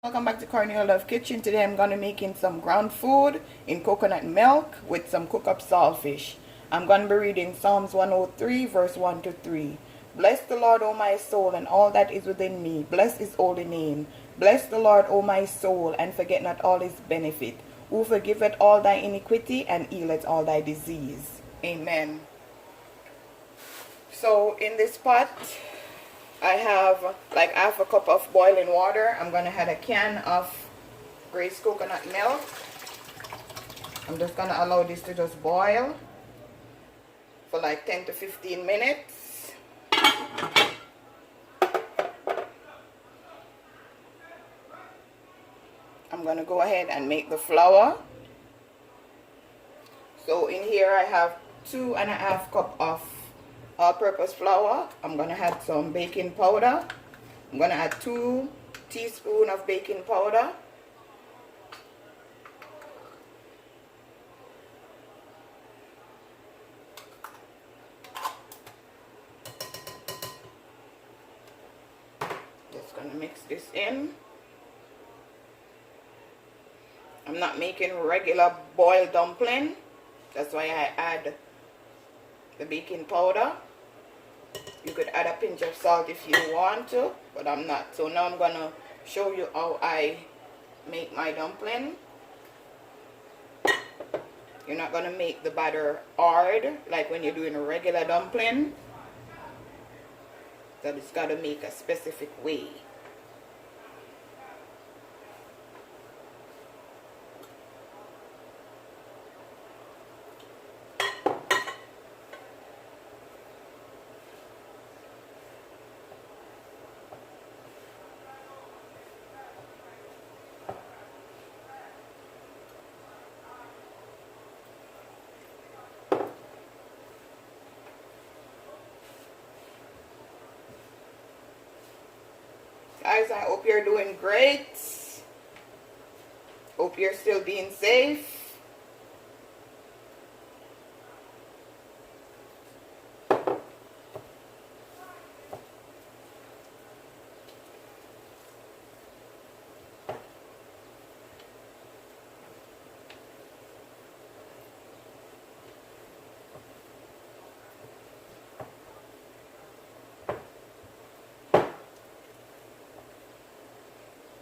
Welcome back to Cornelialove Kitchen. Today I'm going to making some ground food in coconut milk with some cook up saltfish. I'm going to be reading Psalms 103 verse 1 to 3. Bless the Lord, O my soul, and all that is within me. Bless his holy name. Bless the Lord, O my soul, and forget not all his benefit, who forgiveth all thy iniquity and healeth all thy disease. Amen. So in this pot, I have like half a cup of boiling water. I'm going to add a can of greased coconut milk. I'm just going to allow this to just boil for like 10 to 15 minutes. I'm going to go ahead and make the flour. So in here I have 2.5 cups of all-purpose flour. I'm going to add some baking powder. I'm going to add 2 teaspoons of baking powder. Just going to mix this in. I'm not making regular boiled dumpling. That's why I add the baking powder. You could add a pinch of salt if you want to, but I'm not. So now I'm going to show you how I make my dumpling. You're not going to make the batter hard like when you're doing a regular dumpling. So it's got to make a specific way. Guys, I hope you're doing great. Hope you're still being safe.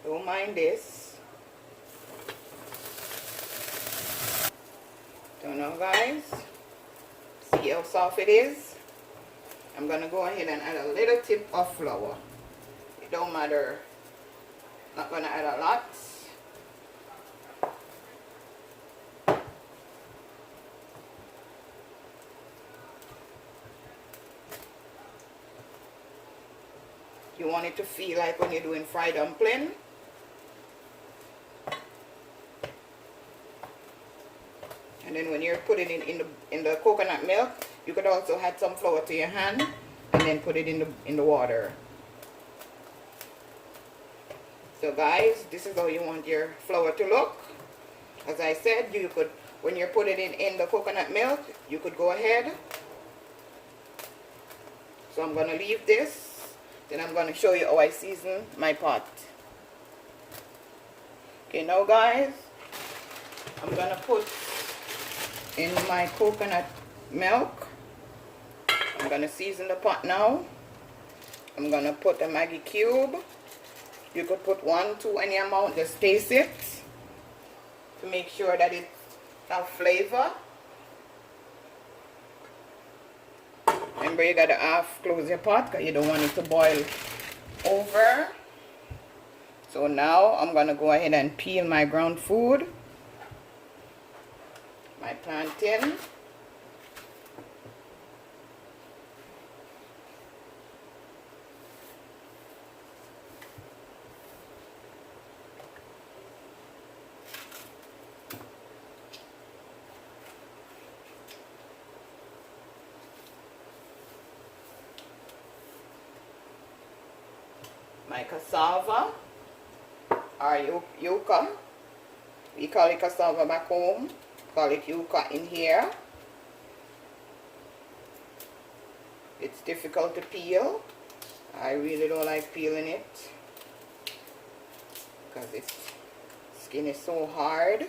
Don't mind this. So now guys, see how soft it is. I'm going to go ahead and add a little tip of flour. It don't matter. Not going to add a lot. You want it to feel like when you're doing fried dumpling. And then when you're putting it in the coconut milk, you could also add some flour to your hand and then put it in the water. So guys, this is how you want your flour to look. As I said, you could, when you're putting it in the coconut milk, you could go ahead. So I'm going to leave this. Then I'm going to show you how I season my pot. Okay, now guys, I'm going to put in my coconut milk. I'm going to season the pot now. I'm going to put a Maggi cube. You could put 1, 2, any amount. Just taste it to make sure that it has flavor. Remember, you got to half close your pot because you don't want it to boil over. So now I'm going to go ahead and peel my ground food. My plantain. My cassava or Yoca. We call it cassava back home. Call it Yoca in here. It's difficult to peel. I really don't like peeling it. because its skin is so hard.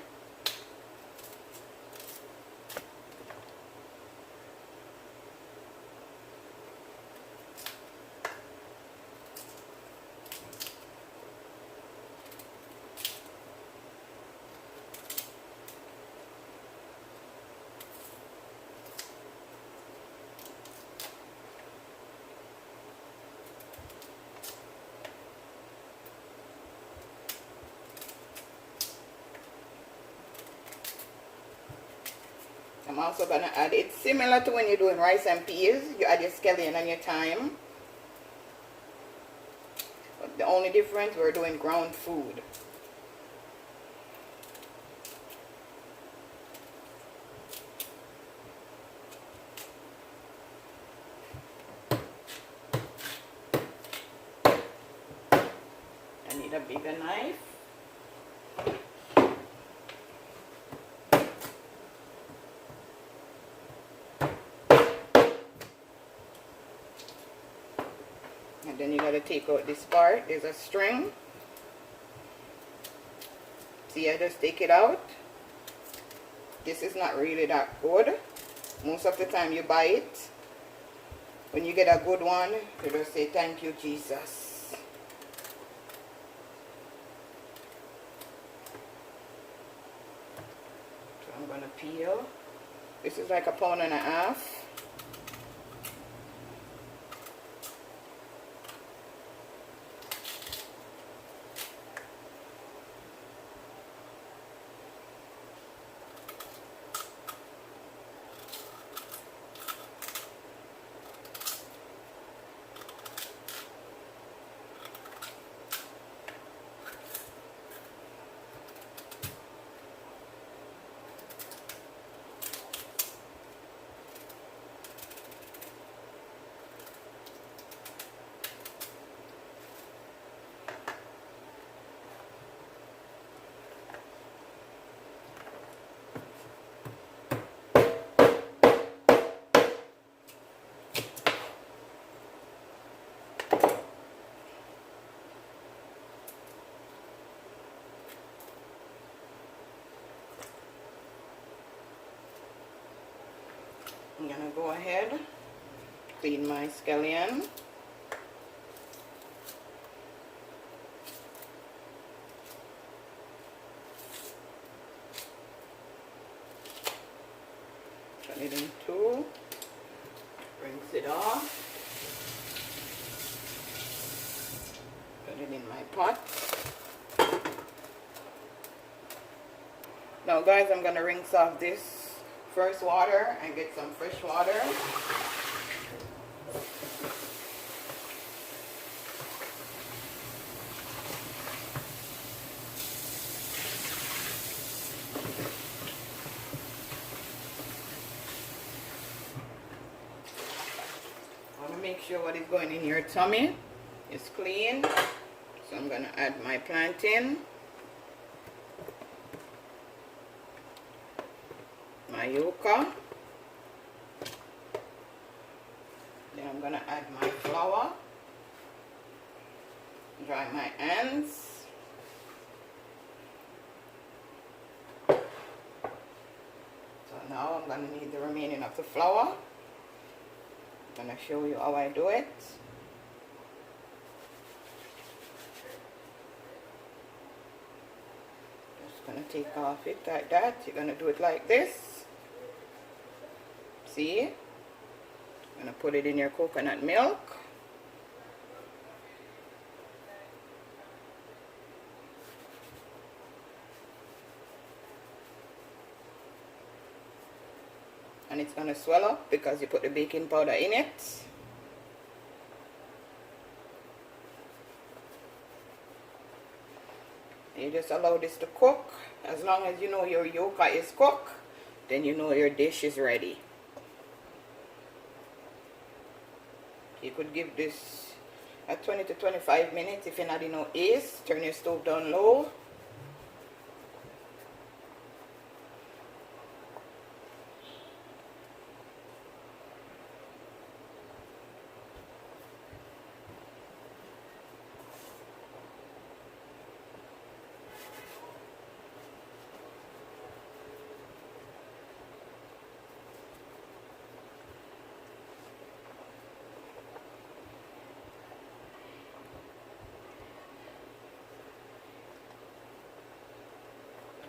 I'm also going to add, it's similar to when you're doing rice and peas. You add your scallion and your thyme. But the only difference, we're doing ground food. I need a bigger knife. And then you got to take out this part. There's a string. See, I just take it out. This is not really that good. Most of the time you buy it. When you get a good one, you just say, thank you, Jesus. So I'm going to peel. This is like 1.5 pounds. I'm going to go ahead, clean my scallion. Cut it in two, rinse it off, put it in my pot. Now guys, I'm going to rinse off this first water and get some fresh water. I want to make sure what is going in your tummy is clean. So I'm going to add my plantain, my Yoca, then I'm going to add my flour, dry my hands, so now I'm going to need the remaining of the flour. I'm going to show you how I do it. Just going to take off it like that. You're going to do it like this. See? I'm going to put it in your coconut milk. And it's going to swell up because you put the baking powder in it. You just allow this to cook. As long as you know your Yoca is cooked, then you know your dish is ready. You could give this a 20 to 25 minutes if you're not in no haste. Turn your stove down low.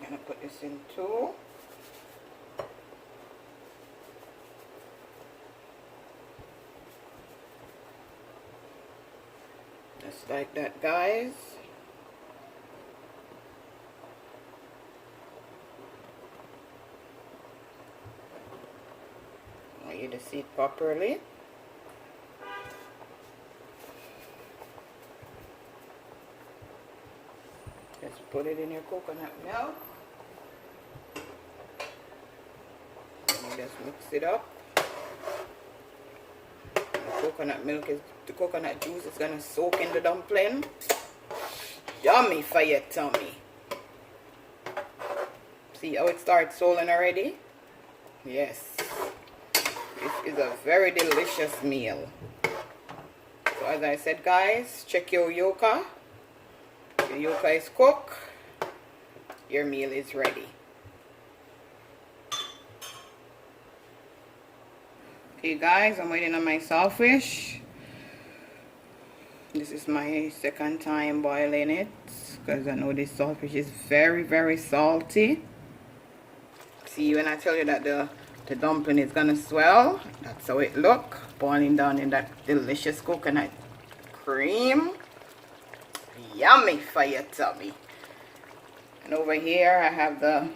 I'm gonna put this in too. Just like that, guys. I want you to see it properly. Just put it in your coconut milk. And just mix it up. The coconut juice is gonna soak in the dumpling. Yummy for your tummy. See how it starts swollen already? Yes. This is a very delicious meal. So as I said, guys, check your Yoca. Your Yoca is cooked. Your meal is ready. Okay, guys, I'm waiting on my saltfish. This is my second time boiling it because I know this saltfish is very, very salty. See, when I tell you that the dumpling is gonna swell, that's how it look, boiling down in that delicious coconut cream. Yummy for your tummy. And over here I have the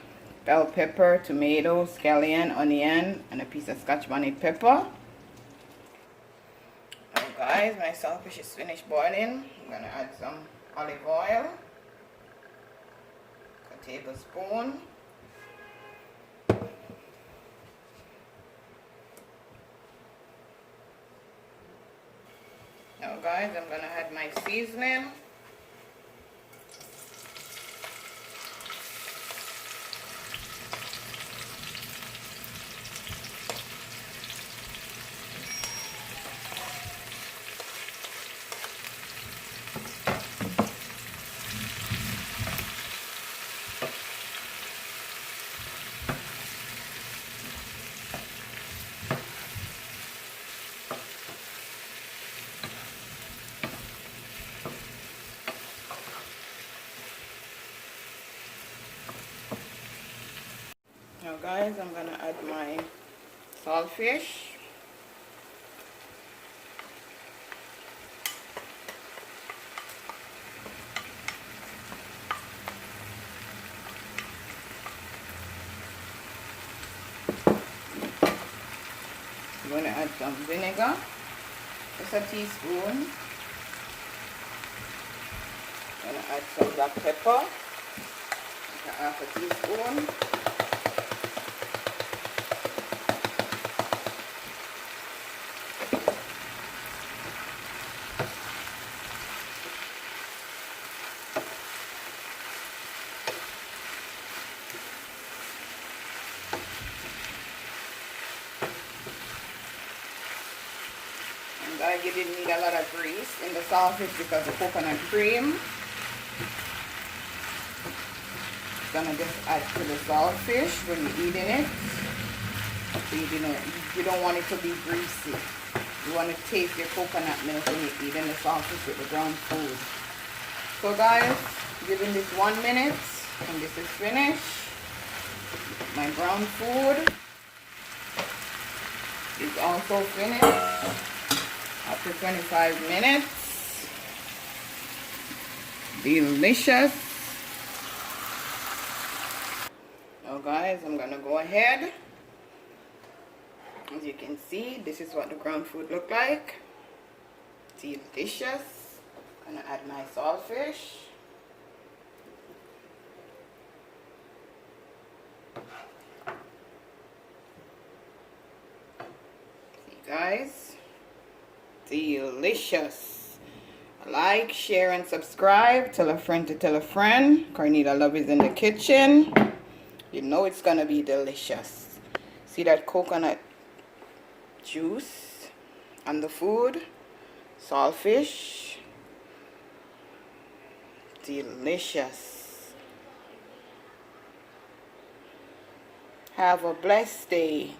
bell pepper, tomato, scallion, onion, and a piece of scotch bonnet pepper. Now guys, my saltfish is finished boiling. I'm gonna add some olive oil, a tablespoon. Now guys, I'm gonna add my seasoning. Now guys, I'm gonna add my saltfish. I'm gonna add some vinegar, just a teaspoon. I'm gonna add some black pepper, half a teaspoon. Guys, you didn't need a lot of grease in the saltfish because the coconut cream is gonna just add to the saltfish when you're eating it. So you don't want it to be greasy. You want to taste your coconut milk when you're eating the saltfish with the ground food. So guys, giving this 1 minute and this is finished. My ground food is also finished. After 25 minutes, delicious. Now guys, I'm gonna go ahead. As you can see, this is what the ground food look like. Delicious. Gonna add my saltfish. See guys. Delicious. Like, share, and subscribe. Tell a friend to tell a friend. CORNELIALOVE is in the kitchen. You know it's gonna be delicious. See that coconut juice on the food? Saltfish. Delicious. Have a blessed day.